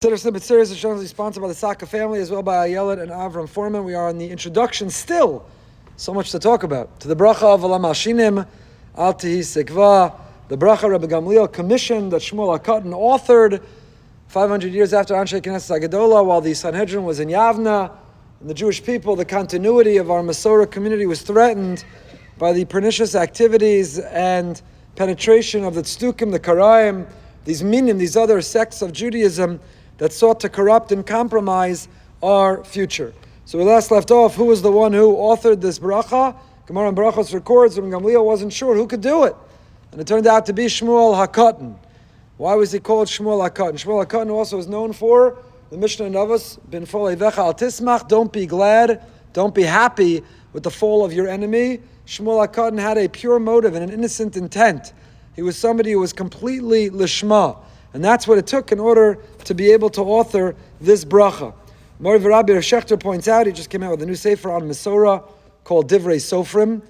Snippet series is generally sponsored by the Saka family as well by Ayelet and Avram Foreman. We are on the introduction still. So much to talk about. To the bracha of Alam Hashinim, Al Tihi Sekva, the bracha Rabbi Gamliel commissioned that Shmuel HaKatan authored 500 years after Anshe Knesset Agadola while the Sanhedrin was in Yavna. And the Jewish people, the continuity of our Masorah community was threatened by the pernicious activities and penetration of the Tzdukim, the Karaim, these Minim, these other sects of Judaism that sought to corrupt and compromise our future. So we last left off, who was the one who authored this bracha? Gemara and Brachos records when Gamliel wasn't sure who could do it. And it turned out to be Shmuel HaKatan. Why was he called Shmuel HaKatan? Shmuel HaKatan also is known for the Mishnah Navas, bin Foleivecha al Tismach, don't be glad, don't be happy with the fall of your enemy. Shmuel HaKatan had a pure motive and an innocent intent. He was somebody who was completely lishma. And that's what it took in order to be able to author this bracha. Mori Rabbi Shechter points out, he just came out with a new sefer on Masorah called Divrei Sofrim.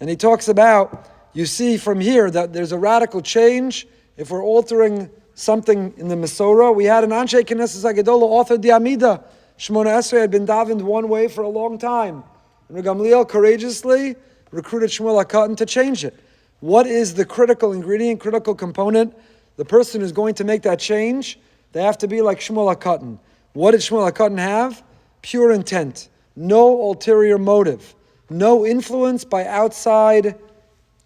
And he talks about, you see from here that there's a radical change if we're altering something in the Masorah. We had an Anshe Knesset Agadola authored the Amida. Shmona Esrei had been davened one way for a long time. And Gamliel courageously recruited Shmuel HaKatan to change it. What is the critical ingredient, critical component? The person who's going to make that change, they have to be like Shmuel HaKatan. What did Shmuel HaKatan have? Pure intent, no ulterior motive, no influence by outside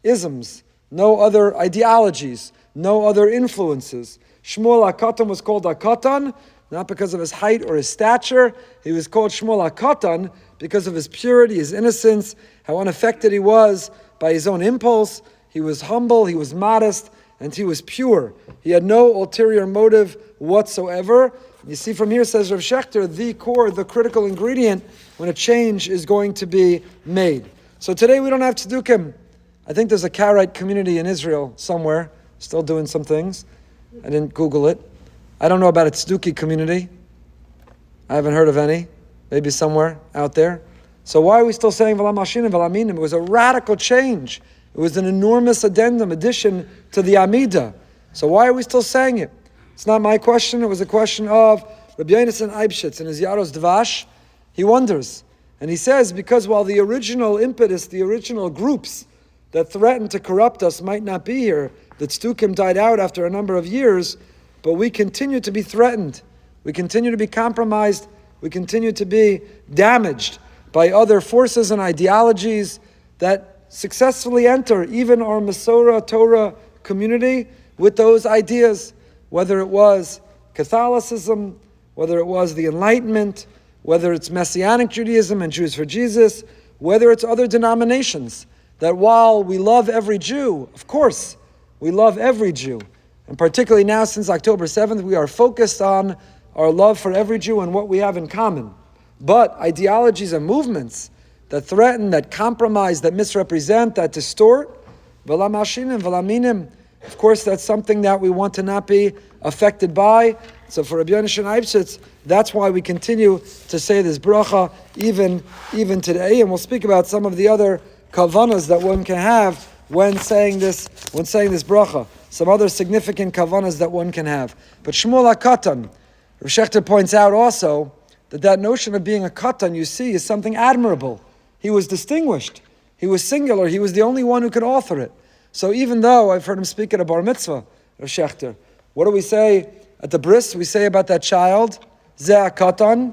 isms, no other ideologies, no other influences. Shmuel HaKatan was called HaKatan, not because of his height or his stature. He was called Shmuel HaKatan because of his purity, his innocence, how unaffected he was by his own impulse. He was humble, he was modest, and he was pure. He had no ulterior motive whatsoever. You see from here, says Rav Shechter, the core, the critical ingredient when a change is going to be made. So today we don't have Tzdukim. I think there's a Karaite community in Israel somewhere, still doing some things. I didn't Google it. I don't know about a Tzduki community. I haven't heard of any. Maybe somewhere out there. So why are we still saying V'lam Hashinim, V'lam Minim? It was a radical change. It was an enormous addition to the Amida. So why are we still saying it? It's not my question. It was a question of Rabbi Yonasan Eibshitz in his Yaros Dvash. He wonders. And he says, because while the original impetus, the original groups that threatened to corrupt us might not be here, the Tzdukim died out after a number of years, but we continue to be threatened. We continue to be compromised. We continue to be damaged by other forces and ideologies that successfully enter even our Masorah Torah community with those ideas, whether it was Catholicism, whether it was the Enlightenment, whether it's Messianic Judaism and Jews for Jesus, whether it's other denominations, that while we love every Jew, of course, we love every Jew, and particularly now since October 7th, we are focused on our love for every Jew and what we have in common. But ideologies and movements that threaten, that compromise, that misrepresent, that distort, V'lam Hashinim, V'lam Minim, of course that's something that we want to not be affected by. So for Rabbi Yonasan Eibshitz, that's why we continue to say this bracha even today, and we'll speak about some of the other kavanas that one can have when saying this bracha. Some other significant kavanas that one can have. But Shmuel HaKatan, Rav Shechter points out also that notion of being a katan, you see, is something admirable. He was distinguished. He was singular. He was the only one who could author it. So even though I've heard him speak at a bar mitzvah, Rav Shechter, what do we say at the bris? We say about that child, Zeh katan,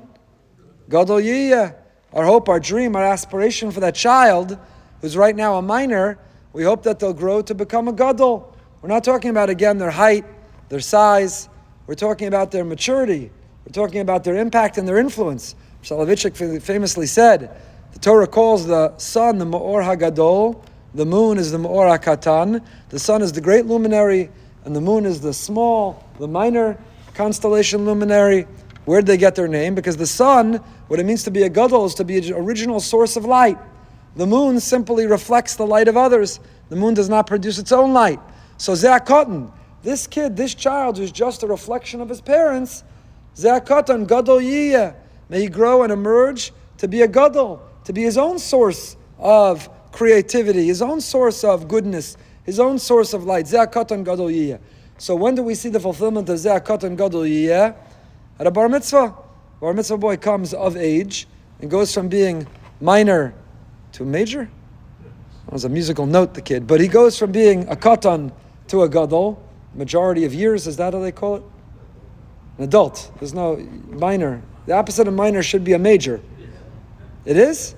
gadol yiyeh. Our hope, our dream, our aspiration for that child, who's right now a minor, we hope that they'll grow to become a gadol. We're not talking about, again, their height, their size. We're talking about their maturity. We're talking about their impact and their influence. Soloveitchik famously said, the Torah calls the sun the Ma'or HaGadol, the moon is the Ma'or HaKatan, the sun is the great luminary, and the moon is the small, the minor constellation luminary. Where did they get their name? Because the sun, what it means to be a Gadol is to be an original source of light. The moon simply reflects the light of others. The moon does not produce its own light. So Zeh HaKatan, this kid, this child who's just a reflection of his parents, Zeh HaKatan, Gadol Yiyeh, may he grow and emerge to be a Gadol, to be his own source of creativity, his own source of goodness, his own source of light. Zeh HaKatan Gadol Yiyeh. So when do we see the fulfillment of Zeh HaKatan Gadol Yiyeh? at a bar mitzvah. Bar mitzvah boy comes of age and goes from being minor to major. That was a musical note, the kid. But he goes from being a katan to a gadol. Majority of years, is that how they call it? An adult. There's no minor. The opposite of minor should be a major. It is?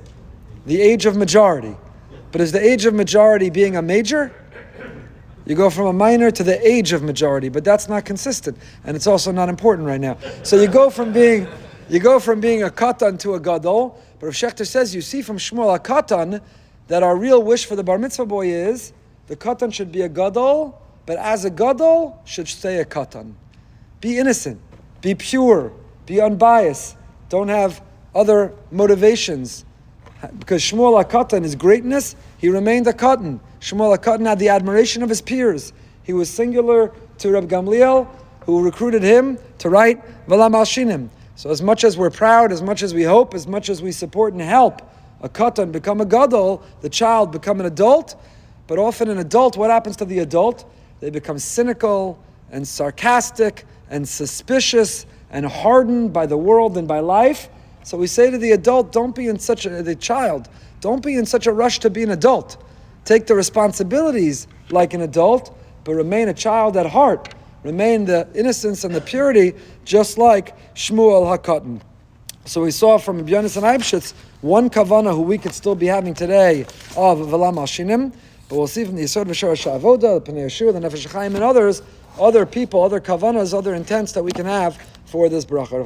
The age of majority. But is the age of majority being a major? You go from a minor to the age of majority, but that's not consistent. And it's also not important right now. So you go from being a katan to a gadol. But if Shechter says, you see from Shmuel a katan, that our real wish for the bar mitzvah boy is, the katan should be a gadol, but as a gadol, should stay a katan. Be innocent, be pure, be unbiased, don't have other motivations. Because Shmuel HaKatan, his greatness, he remained a katan. Shmuel HaKatan had the admiration of his peers. He was singular to Reb Gamliel, who recruited him to write V'la Malshinim. So as much as we're proud, as much as we hope, as much as we support and help a katan become a gadol, the child become an adult, but often an adult, what happens to the adult? They become cynical and sarcastic and suspicious and hardened by the world and by life. So we say to the adult, don't be in such a rush to be an adult. Take the responsibilities like an adult, but remain a child at heart. Remain the innocence and the purity, just like Shmuel HaKatan. So we saw from Yonis and Eibshitz one kavanah who we could still be having today of V'la Malshinim, but we'll see from the Yisod V'Sharash Avoda, the Pnei Yeshua, the Nefesh HaChaim, and others, other people, other kavanahs, other intents that we can have for this bracha.